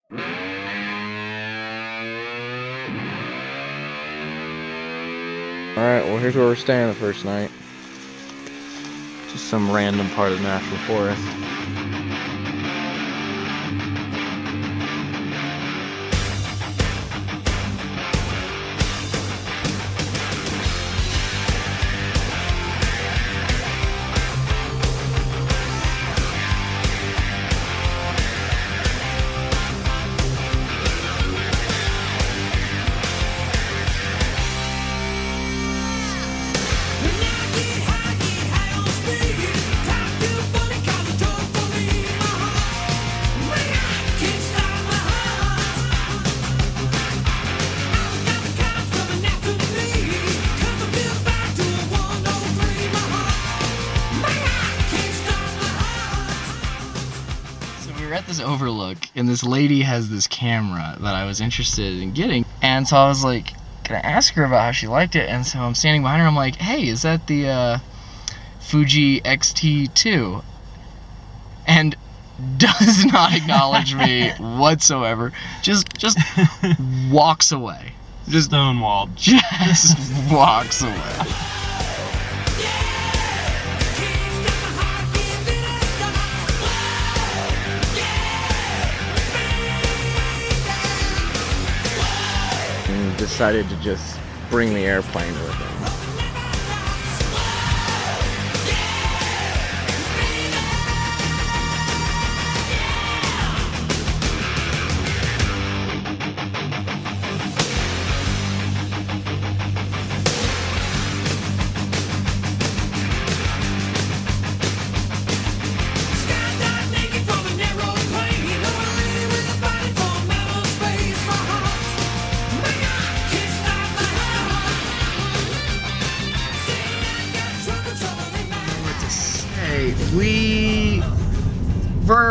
Alright, well here's where we're staying the first night. Just some random part of the national forest. We're at this overlook, and this lady has this camera that I was interested in getting, and so I was like, can I ask her about how she liked it? And so I'm standing behind her, I'm like, hey, is that the Fuji X-T2? And does not acknowledge me whatsoever, just walks away. Just stonewalled. Just walks away. Decided to just bring the airplane with him.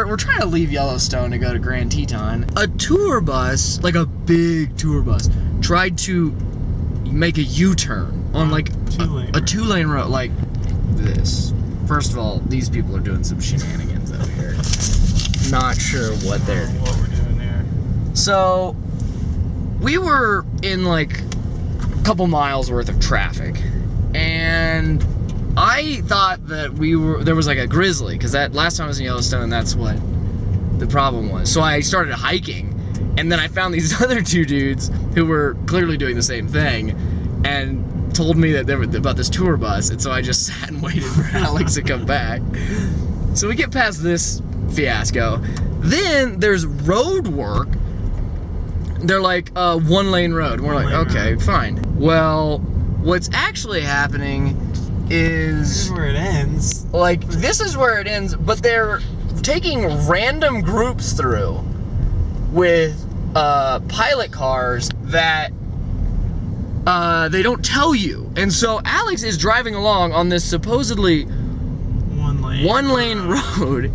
We're trying to leave Yellowstone to go to Grand Teton. A tour bus, like a big tour bus, tried to make a U-turn on like a two-lane road like this. First of all, these people are doing some shenanigans out here. Not sure what they're doing. What we're doing there. So we were in like a couple miles worth of traffic, and I thought that there was like a grizzly, because that last time I was in Yellowstone, that's what the problem was. So I started hiking, and then I found these other two dudes who were clearly doing the same thing, and told me that they were about this tour bus, and so I just sat and waited for Alex to come back. So we get past this fiasco. Then there's road work. They're like a one-lane road. We're like, okay, fine. Well, what's actually happening is... This is where it ends. Like, this is where it ends, but they're taking random groups through with pilot cars that they don't tell you. And so Alex is driving along on this supposedly one-lane road,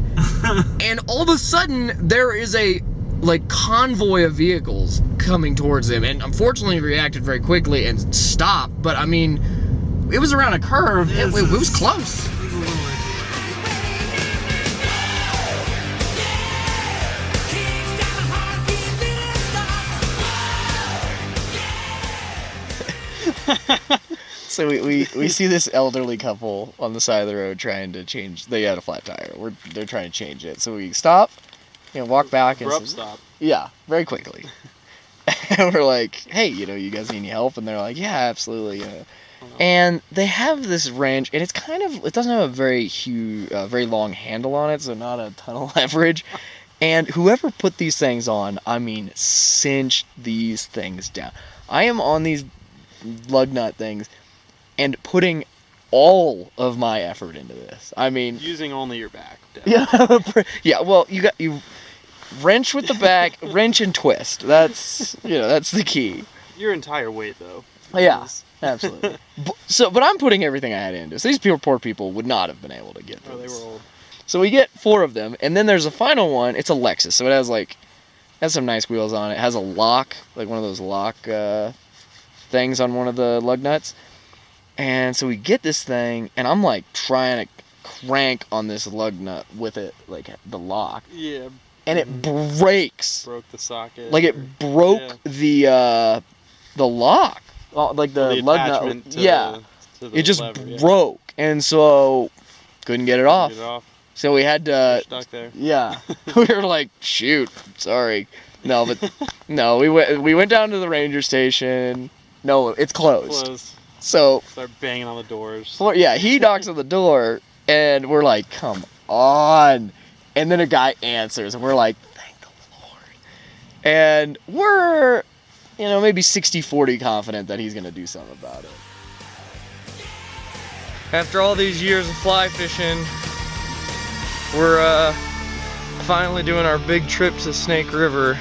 and all of a sudden there is a like convoy of vehicles coming towards him, and unfortunately he reacted very quickly and stopped. But I mean, it was around a curve. It was close. So we see this elderly couple on the side of the road trying to change. They had a flat tire. They're trying to change it. So we stop, walk back, and stop. Yeah, very quickly. And we're like, hey, you guys need any help? And they're like, yeah, absolutely. And they have this wrench, and it doesn't have a very long handle on it, so not a ton of leverage. And whoever put these things on, I mean, cinched these things down. I am on these lug nut things and putting all of my effort into this. I mean, using only your back. Definitely. Yeah. Well, you wrench with the back, wrench and twist. That's that's the key. Your entire weight, though. Yeah. Absolutely. But I'm putting everything I had into this. These poor people would not have been able to get through this. They were old. So we get 4 of them, and then there's a final one. It's a Lexus, so it has some nice wheels on it. It has a lock, like one of those lock things on one of the lug nuts. And so we get this thing, and I'm like trying to crank on this lug nut with it, like the lock. Yeah. and it breaks. Broke the socket. Like it broke the lock, like the lug nut. attachment to the It just lever, broke, and so couldn't get it off. Get it off. So we had to. You're stuck there. Yeah, we were like, shoot, sorry. No, but no, we went down to the ranger station. No, it's closed. Closed. So Start banging on the doors. yeah, he knocks on the door, and we're like, come on. And then a guy answers, and we're like, thank the Lord. And we're, maybe 60-40 confident that he's gonna do something about it. After all these years of fly fishing, we're finally doing our big trip to Snake River.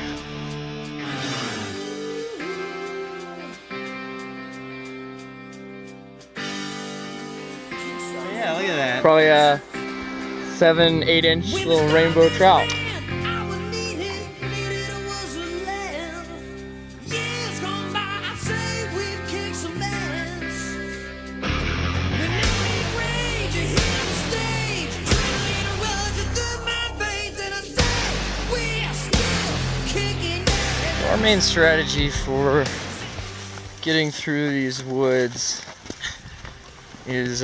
Yeah, look at that. Probably a 7-8 inch little rainbow trout. Our main strategy for getting through these woods is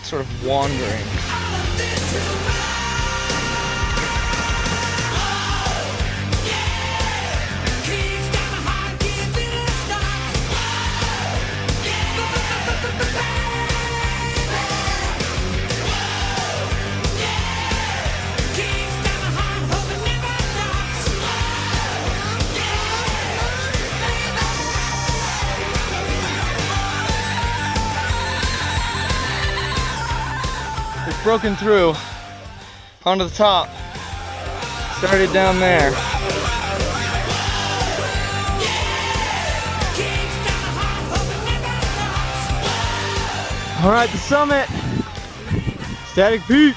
sort of wandering. We've broken through onto the top. Started down there. All right, the summit. Static Peak.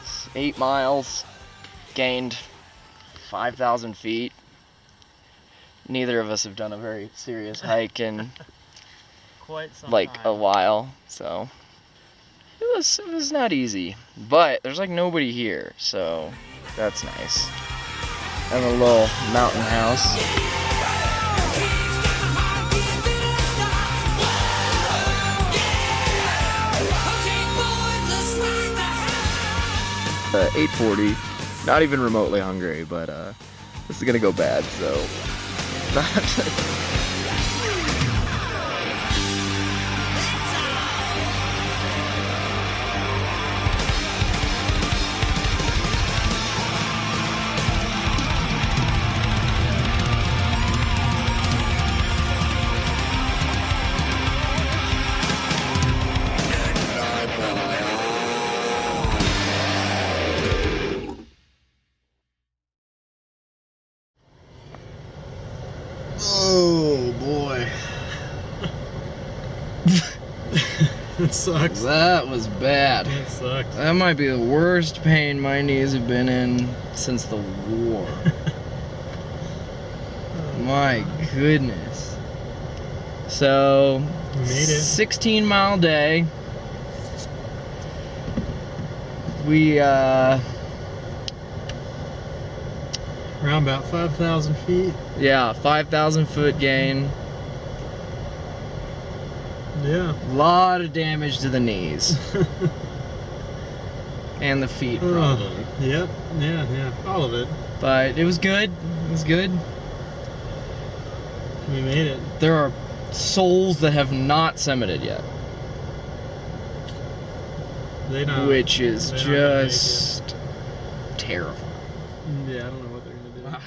It's 8 miles, gained 5,000 feet. Neither of us have done a very serious hike in Quite some like time. a while, so it was not easy. But there's like nobody here, so that's nice. And a little mountain house. 8:40. Not even remotely hungry, but this is gonna go bad, so. 'Oh boy. It sucks. That was bad. It sucks. That might be the worst pain my knees have been in since the war. My goodness. So, We made it. 16-mile day. We Around about 5,000 feet. yeah, 5,000 foot gain. Yeah. A lot of damage to the knees. And the feet, probably. Yep. Yeah. All of it. But it was good. It was good. We made it. There are souls that have not summited yet. They don't. Which is They're not gonna make it. just terrifying. Yeah, I don't know what they're gonna do.